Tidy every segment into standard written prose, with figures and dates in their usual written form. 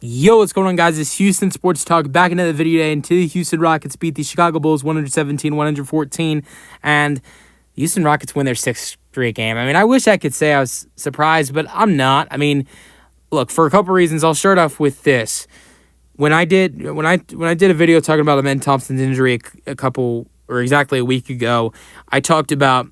Yo, what's going on, guys? It's Houston Sports Talk back into the video today, and today the Houston Rockets beat the Chicago Bulls 117-114, and the Houston Rockets win their sixth straight game. I mean, I wish I could say I was surprised, but I'm not. I mean, look, for a couple reasons. I'll start off with this. When I did a video talking about Amen Thompson's injury exactly a week ago, I talked about,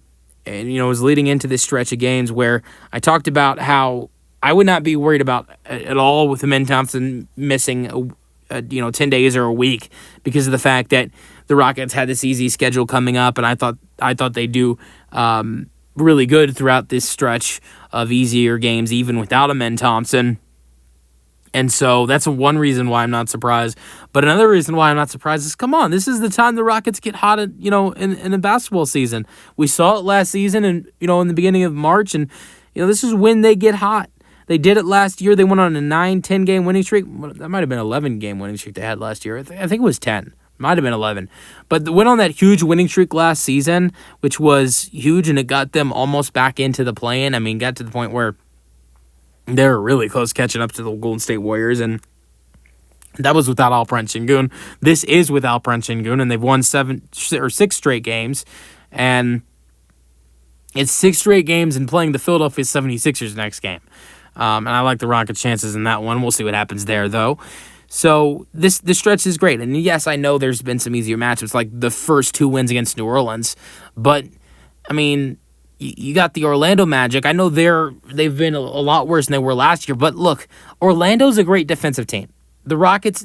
and it was leading into this stretch of games where I talked about how I would not be worried about at all with Amen Thompson missing 10 days or a week because of the fact that the Rockets had this easy schedule coming up, and I thought they'd do really good throughout this stretch of easier games even without Amen Thompson. And so that's one reason why I'm not surprised. But another reason why I'm not surprised is, come on, this is the time the Rockets get hot, in the basketball season. We saw it last season, and in the beginning of March, and this is when they get hot. They did it last year. They went on a 9-10 game winning streak. That might have been an 11 game winning streak they had last year. I think it was 10. Might have been 11. But they went on that huge winning streak last season, which was huge, and it got them almost back into the play-in. I mean, got to the point where they were really close catching up to the Golden State Warriors, and that was without Alperen Sengun. This is with Alperen Sengun, and they've won 6 straight games, and it's 6 straight games and playing the Philadelphia 76ers next game. And I like the Rockets' chances in that one. We'll see what happens there, though. So this stretch is great. And yes, I know there's been some easier matchups, like the first 2 wins against New Orleans. But, I mean, you got the Orlando Magic. I know they've been a lot worse than they were last year. But look, Orlando's a great defensive team. The Rockets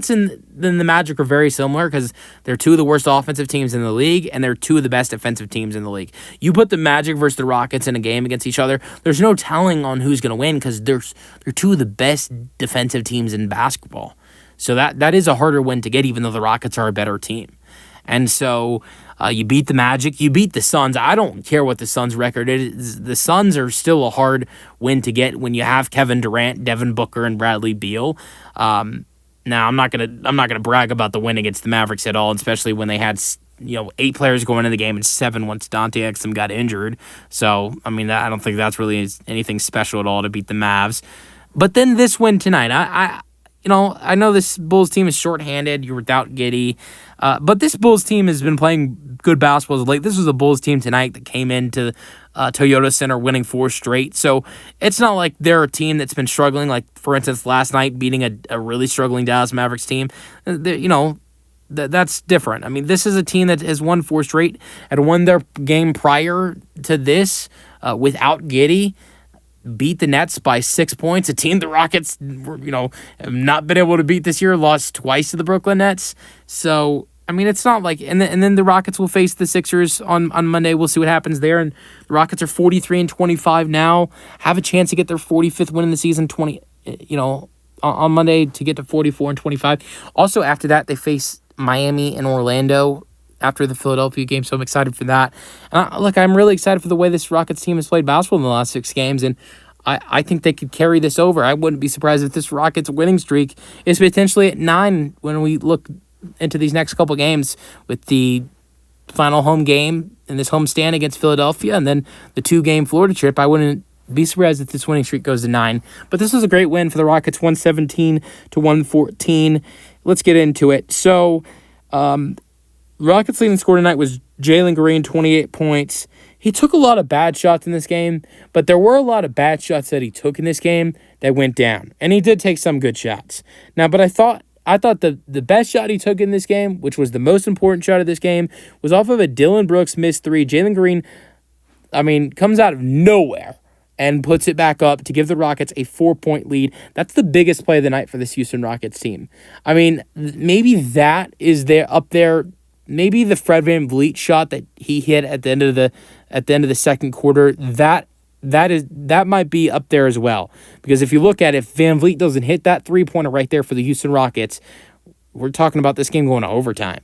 and the Magic are very similar because they're 2 of the worst offensive teams in the league, and they're 2 of the best defensive teams in the league. You put the Magic versus the Rockets in a game against each other, there's no telling on who's going to win because they're 2 of the best defensive teams in basketball. So that is a harder win to get, even though the Rockets are a better team. And so you beat the Magic, you beat the Suns. I don't care what the Suns' record is. The Suns are still a hard win to get when you have Kevin Durant, Devin Booker, and Bradley Beal. Now I'm not gonna brag about the win against the Mavericks at all, especially when they had 8 players going into the game and 7 once Dante Exum got injured. So I mean, I don't think that's really anything special at all to beat the Mavs. But then this win tonight, I know this Bulls team is shorthanded. You're without Giddey. But this Bulls team has been playing good basketball as of late. This was a Bulls team tonight that came into Toyota Center winning 4 straight. So it's not like they're a team that's been struggling, like, for instance, last night beating a really struggling Dallas Mavericks team. That's different. I mean, this is a team that has won 4 straight, had won their game prior to this without Giddey. Beat the Nets by 6 points, a team the Rockets have not been able to beat this year, lost twice to the Brooklyn Nets. So, I mean, it's not like, and then the Rockets will face the Sixers on Monday. We'll see what happens there. And the Rockets are 43-25 now, have a chance to get their 45th win in the season, on Monday to get to 44-25. Also, after that, they face Miami and Orlando after the Philadelphia game, so I'm excited for that. And I'm really excited for the way this Rockets team has played basketball in the last 6 games, and I think they could carry this over. I wouldn't be surprised if this Rockets winning streak is potentially at 9 when we look into these next couple games with the final home game and this home stand against Philadelphia and then the 2-game Florida trip. I wouldn't be surprised if this winning streak goes to 9. But this was a great win for the Rockets, 117-114. Let's get into it. So, Rockets' leading scorer tonight was Jalen Green, 28 points. He took a lot of bad shots in this game, but there were a lot of bad shots that he took in this game that went down. And he did take some good shots. Now, but I thought the best shot he took in this game, which was the most important shot of this game, was off of a Dylan Brooks missed 3. Jalen Green, comes out of nowhere and puts it back up to give the Rockets a 4-point lead. That's the biggest play of the night for this Houston Rockets team. I mean, maybe that is up there. Maybe the Fred VanVleet shot that he hit at the end of the second quarter, that might be up there as well. Because if you look at it, if VanVleet doesn't hit that 3-pointer right there for the Houston Rockets, we're talking about this game going to overtime.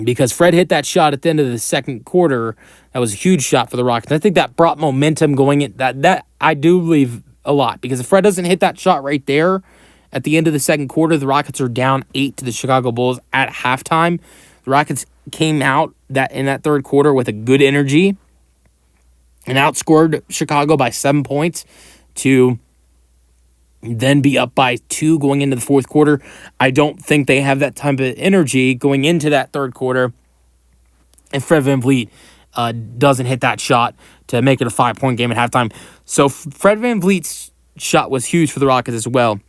Because Fred hit that shot at the end of the second quarter, that was a huge shot for the Rockets. I think that brought momentum going in. That I do believe a lot. Because if Fred doesn't hit that shot right there, at the end of the second quarter, the Rockets are down 8 to the Chicago Bulls at halftime. The Rockets came out in that third quarter with a good energy and outscored Chicago by 7 points to then be up by 2 going into the fourth quarter. I don't think they have that type of energy going into that third quarter. And Fred VanVleet doesn't hit that shot to make it a 5-point game at halftime. So Fred VanVleet's shot was huge for the Rockets as well.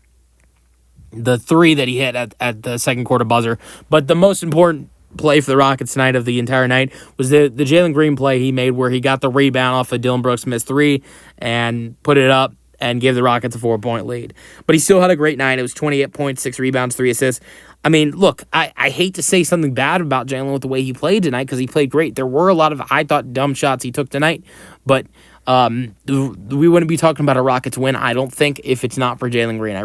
The 3 that he hit at the second quarter buzzer. But the most important play for the Rockets tonight of the entire night was the Jalen Green play he made where he got the rebound off of Dylan Brooks' missed 3 and put it up and gave the Rockets a 4-point lead. But he still had a great night. It was 28 points, 6 rebounds, 3 assists. I mean, look, I hate to say something bad about Jalen with the way he played tonight because he played great. There were a lot of, I thought, dumb shots he took tonight, but we wouldn't be talking about a Rockets win, I don't think, if it's not for Jalen Green.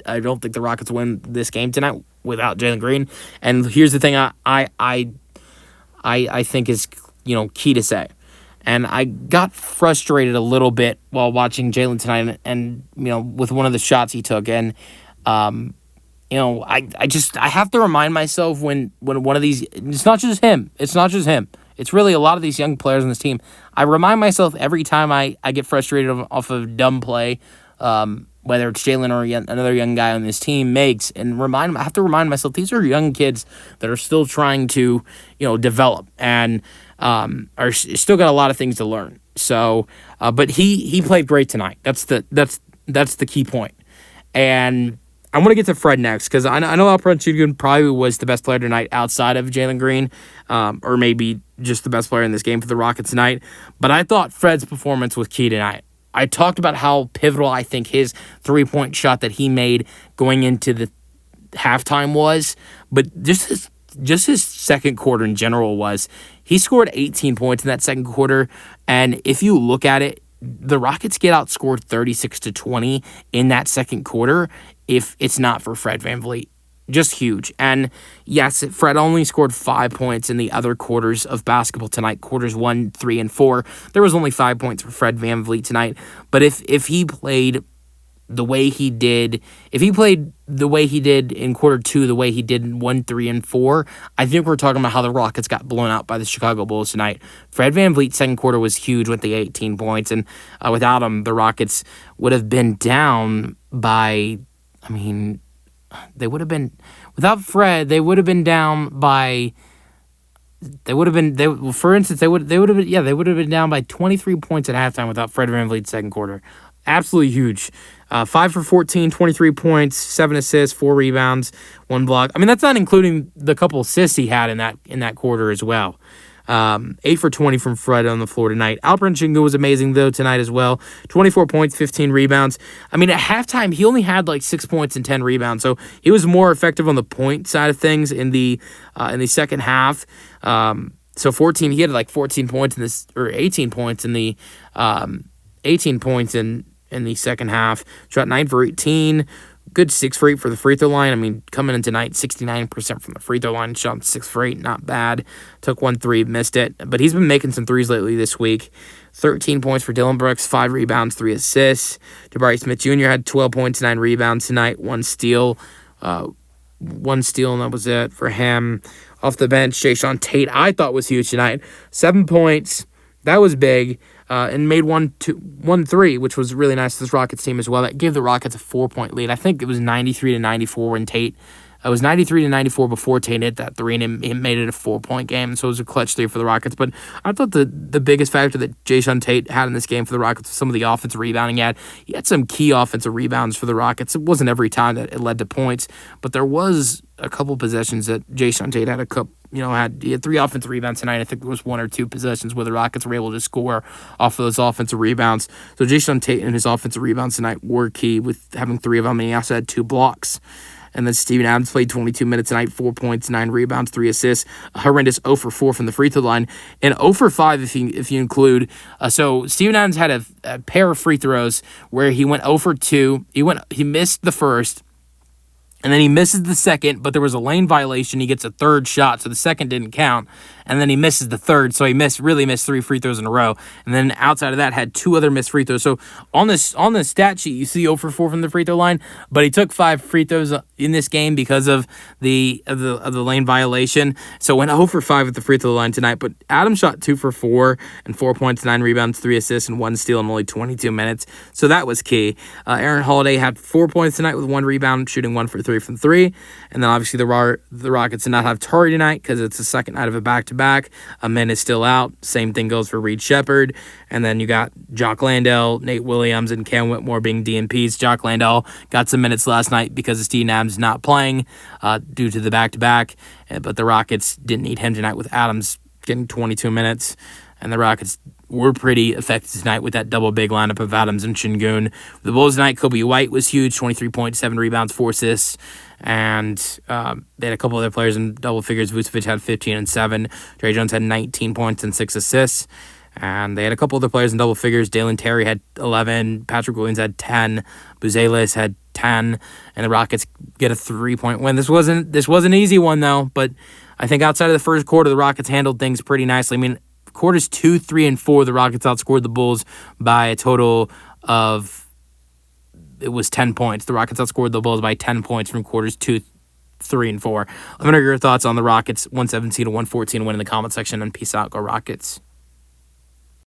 I don't think the Rockets win this game tonight without Jalen Green. And here's the thing I think is, key to say. And I got frustrated a little bit while watching Jalen tonight and with one of the shots he took. And, I have to remind myself when one of these, it's not just him. It's really a lot of these young players on this team. I remind myself every time I get frustrated off of dumb play, whether it's Jalen or another young guy on this team makes, and I have to remind myself these are young kids that are still trying to, develop and are still got a lot of things to learn. So, but he played great tonight. That's the key point. And I'm going to get to Fred next because I know Alperen Sengun probably was the best player tonight outside of Jalen Green, or maybe just the best player in this game for the Rockets tonight. But I thought Fred's performance was key tonight. I talked about how pivotal I think his 3-point shot that he made going into the halftime was, but just his second quarter in general was. He scored 18 points in that second quarter, and if you look at it, the Rockets get outscored 36-20 in that second quarter if it's not for Fred VanVleet. Just huge. And yes, Fred only scored 5 points in the other quarters of basketball tonight, quarters 1, 3, and 4. There was only 5 points for Fred VanVleet tonight. But if he played the way he did, in quarter 2, the way he did in 1, 3, and 4, I think we're talking about how the Rockets got blown out by the Chicago Bulls tonight. Fred VanVleet's second quarter was huge with the 18 points, and without him, the Rockets would have been down by, they would have been, without Fred, they would have been down by, they would have been down by 23 points at halftime without Fred VanVleet's second quarter. Absolutely huge. 5 for 14, 23 points, 7 assists, 4 rebounds, 1 block. That's not including the couple assists he had in that quarter as well. 8 for 20 from Fred on the floor tonight. Alperen Sengun was amazing, though, tonight as well. 24 points, 15 rebounds. At halftime, he only had 6 points and 10 rebounds, so he was more effective on the point side of things in the second half. So 14, he had 14 points in this, or 18 points in the 18 points in the second half. Shot 9 for 18. Good 6 for 8 for the free throw line. Coming in tonight, 69% from the free throw line. Shot 6 for 8, not bad. Took 1 3, missed it. But he's been making some threes lately this week. 13 points for Dylan Brooks, 5 rebounds, 3 assists. Jabari Smith Jr. had 12 points, 9 rebounds tonight, 1 steal. And that was it for him. Off the bench, Jason Tate, I thought was huge tonight. 7 points. That was big. And made 1 3, which was really nice to this Rockets team as well. That gave the Rockets a 4-point lead. I think it was 93-94 when Tate. It was 93-94 before Tate hit that 3, and it made it a 4-point game. So it was a clutch 3 for the Rockets. But I thought the biggest factor that Jason Tate had in this game for the Rockets was some of the offensive rebounding he had some key offensive rebounds for the Rockets. It wasn't every time that it led to points, but there was a couple possessions that Jason Tate had he had 3 offensive rebounds tonight. I think there was 1 or 2 possessions where the Rockets were able to score off of those offensive rebounds. So Jason Tate and his offensive rebounds tonight were key with having 3 of them, and he also had 2 blocks. And then Steven Adams played 22 minutes tonight, 4 points, 9 rebounds, 3 assists. A horrendous 0 for 4 from the free throw line, and 0 for 5 if you include. So Steven Adams had a pair of free throws where he went 0 for 2. He missed the first. And then he misses the second, but there was a lane violation. He gets a third shot, so the second didn't count. and then he misses the third, so he really missed 3 free throws in a row. And then outside of that, had 2 other missed free throws. So on the stat sheet, you see 0 for 4 from the free throw line, but he took 5 free throws in this game because of the lane violation. So went 0 for 5 at the free throw line tonight. But Adams shot 2 for 4 and 4 points, 9 rebounds, 3 assists, and 1 steal in only 22 minutes. So that was key. Aaron Holiday had 4 points tonight with 1 rebound, shooting 1 for 3 from 3. And then obviously the Rockets did not have Tari tonight because it's the second night of a back-to-back. Amen is still out. Same thing goes for Reed Shepherd. And then you got Jock Landale, Nate Williams, and Cam Whitmore being DNPs. Jock Landale got some minutes last night because of Steven Adams not playing due to the back-to-back. But the Rockets didn't need him tonight with Adams getting 22 minutes. And the Rockets were pretty effective tonight with that double big lineup of Adams and Şengün. The Bulls tonight, Kobe White was huge, 23.7 rebounds, 4 assists. And they had a couple other players in double figures. Vucevic had 15 and 7. Trey Jones had 19 points and 6 assists. And they had a couple other players in double figures. Dalen Terry had 11. Patrick Williams had 10. Buzelis had 10. And the Rockets get a 3-point win. This wasn't an easy one, though. But I think outside of the first quarter, the Rockets handled things pretty nicely. I mean, quarters 2, 3, and 4, the Rockets outscored the Bulls by a total of, it was 10 points. The Rockets outscored the Bulls by 10 points from quarters 2, 3, and 4. Let me know your thoughts on the Rockets 117-114 win in the comment section, and peace out. Go Rockets.